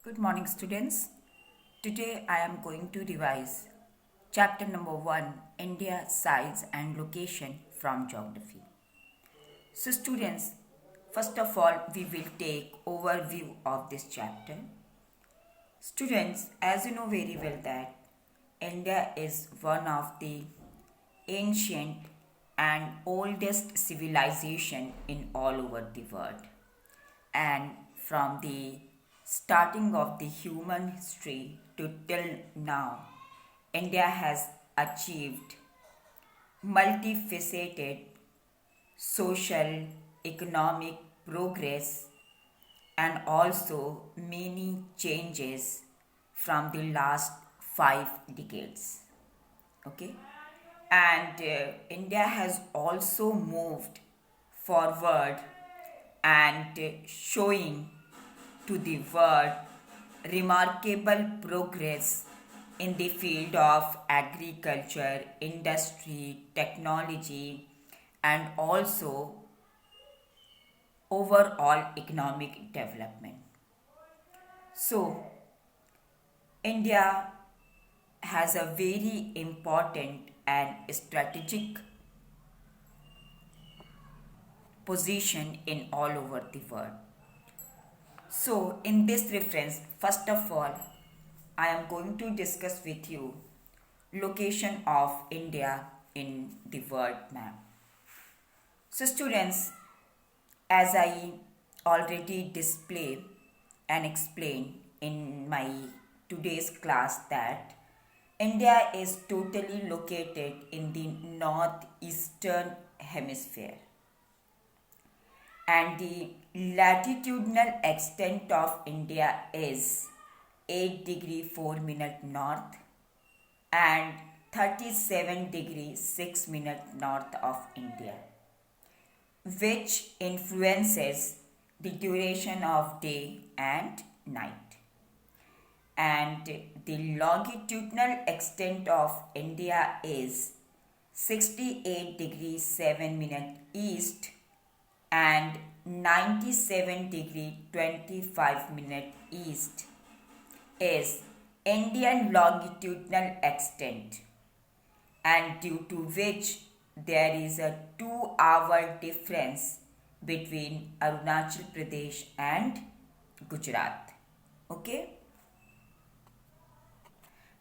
Good morning, students. Today I am going to revise chapter number 1, India, Size and Location from Geography. So, students, first of all, we will take overview of this chapter. Students, as you know very well that India is one of the ancient and oldest civilization in all over the world. And from the starting of the human history to till now, India has achieved multifaceted social, economic progress and also many changes from the last 5 decades. Okay, and India has also moved forward and showing to the world remarkable progress in the field of agriculture, industry, technology, and also overall economic development. So, India has a very important and strategic position in all over the world. So, in this reference, first of all, I am going to discuss with you location of India in the world map. So, students, as I already display and explain in my today's class that India is totally located in the northeastern hemisphere and the latitudinal extent of India is 8 degree 4 minute north and 37 degree 6 minute north of India, which influences the duration of day and night. And the longitudinal extent of India is 68 degree 7 minute east and 97 degree 25 minute east is Indian longitudinal extent, and due to which there is a 2-hour difference between Arunachal Pradesh and Gujarat. Okay?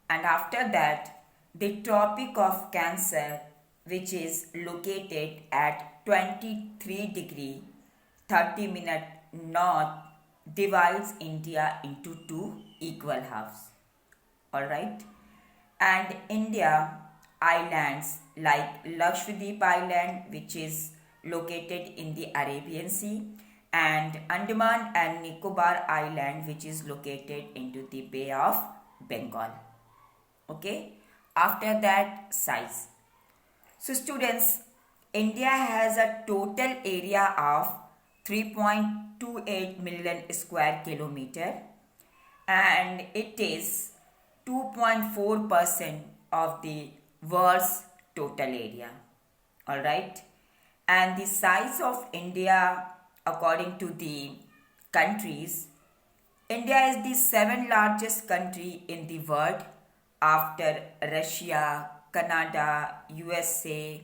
And after that, the Tropic of Cancer, which is located at 23 degree 30 minute north, divides India into two equal halves. Alright? And India islands like Lakshadweep Island, which is located in the Arabian Sea, and Andaman and Nicobar Island, which is located into the Bay of Bengal. Okay? After that, size. So, students, India has a total area of 3.28 million square kilometer and it is 2.4% of the world's total area. Alright? And the size of India according to the countries, India is the 7th largest country in the world after Russia, Canada, USA,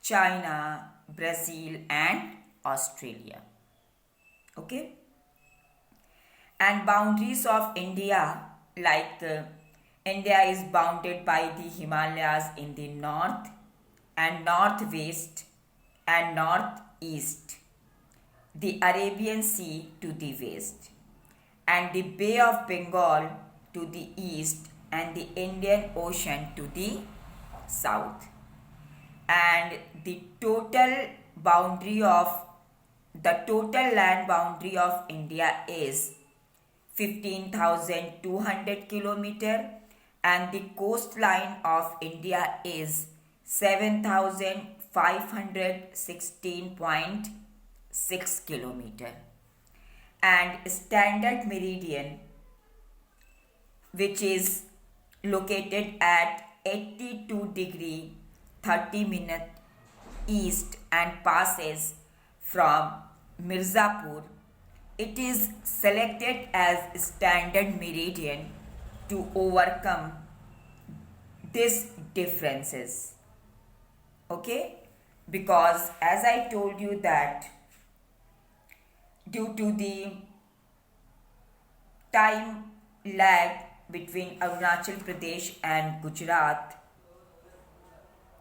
China, Brazil and Australia. Okay? And boundaries of India, like India is bounded by the Himalayas in the north and northwest and northeast, the Arabian Sea to the west, and the Bay of Bengal to the east and the Indian Ocean to the south. And the total land boundary of India is 15,200 kilometer and the coastline of India is 7,516.6 kilometer, and standard meridian, which is located at 82 degree 30 minute east and passes from Mirzapur it is selected as standard meridian to overcome these differences. Okay? Because as I told you that due to the time lag between Arunachal Pradesh and Gujarat,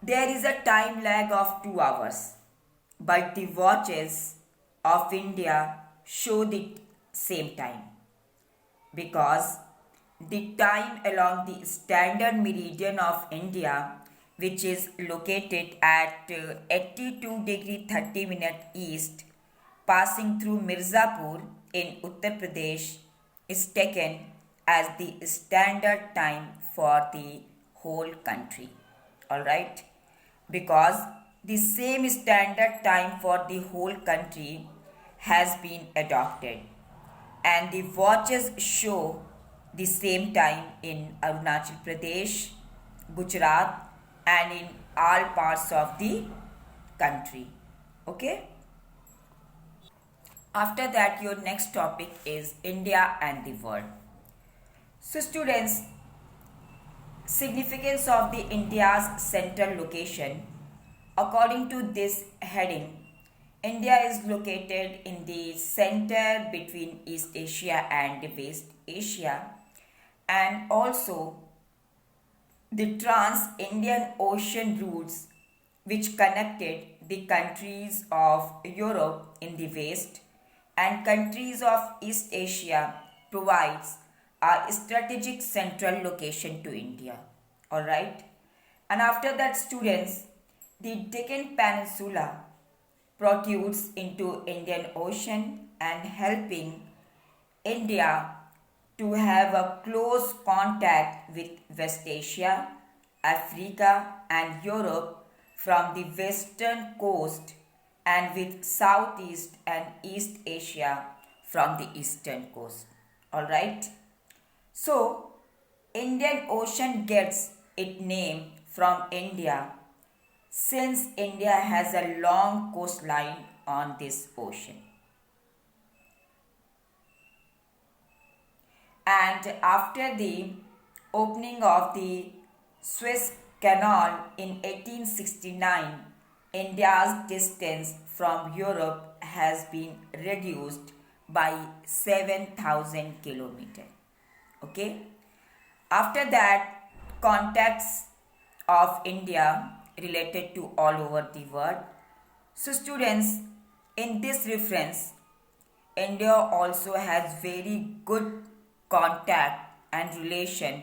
there is a time lag of 2 hours, but the watches of India show the same time because the time along the standard meridian of India, which is located at 82 degree 30 minute east, passing through Mirzapur in Uttar Pradesh, is taken as the standard time for the whole country. Alright? Because the same standard time for the whole country has been adopted, and the watches show the same time in Arunachal Pradesh, Gujarat, and in all parts of the country. Okay? After that, your next topic is India and the world. So, students, significance of the India's central location. According to this heading, India is located in the center between East Asia and West Asia, and also the trans-Indian Ocean routes which connected the countries of Europe in the west and countries of East Asia provides a strategic central location to India. Alright? And after that, students, the Deccan Peninsula protrudes into Indian Ocean and helping India to have a close contact with West Asia, Africa and Europe from the western coast and with Southeast and East Asia from the eastern coast. Alright? So, Indian Ocean gets its name from India since India has a long coastline on this ocean. And after the opening of the Suez Canal in 1869, India's distance from Europe has been reduced by 7,000 kilometers. Okay. After that, contacts of India related to all over the world. So students, in this reference, India also has very good contact and relation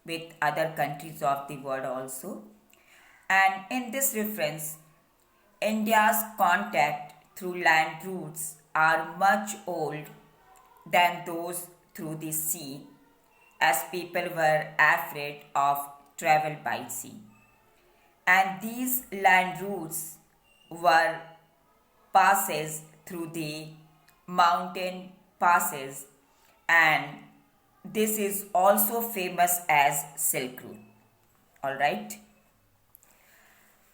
with other countries of the world also. And in this reference, India's contact through land routes are much old than those through the sea, as people were afraid of travel by sea. And these land routes were passes through the mountain passes, and this is also famous as Silk Route. Alright?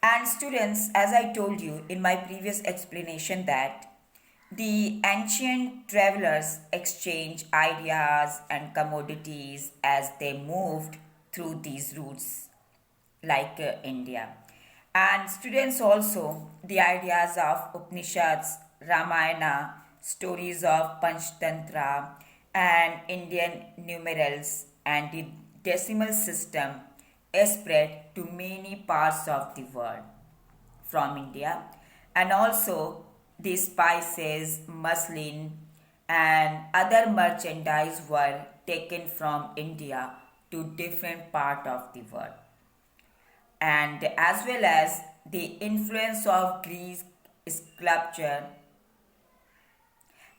And students, as I told you in my previous explanation that the ancient travelers exchanged ideas and commodities as they moved through these routes like India. And students also, the ideas of Upanishads, Ramayana, stories of Panchtantra and Indian numerals and the decimal system spread to many parts of the world from India, and also the spices, muslin and other merchandise were taken from India to different part of the world. And as well as the influence of Greek sculpture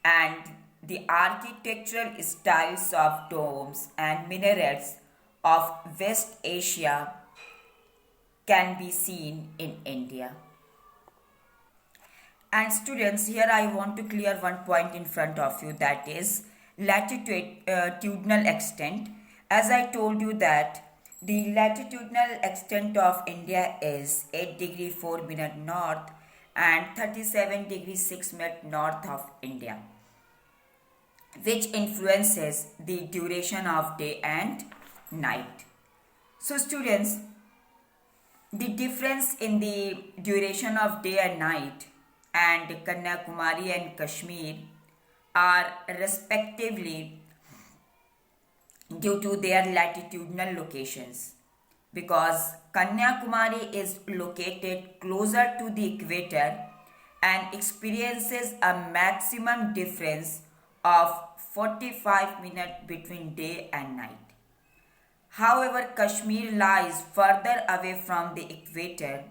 and the architectural styles of domes and minarets of West Asia can be seen in India. And students, here I want to clear one point in front of you, that is latitudinal extent. As I told you that the latitudinal extent of India is 8 degree 4 minute north and 37 degree 6 minute north of India. which influences the duration of day and night. So students, the difference in the duration of day and night and Kanyakumari and Kashmir are respectively due to their latitudinal locations, because Kanyakumari is located closer to the equator and experiences a maximum difference of 45 minutes between day and night. However, Kashmir lies further away from the equator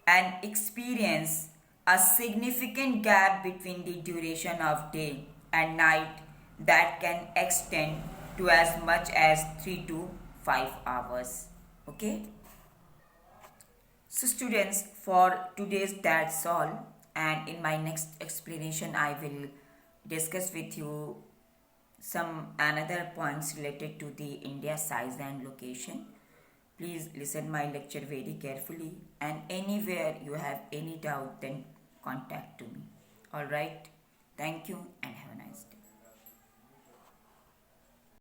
and experience a significant gap between the duration of day and night that can extend to as much as 3 to 5 hours. Okay? So students, for today's that's all, and in my next explanation I will discuss with you some another points related to the India size and location. Please listen my lecture very carefully, and anywhere you have any doubt then contact to me. Alright, thank you and have a nice day.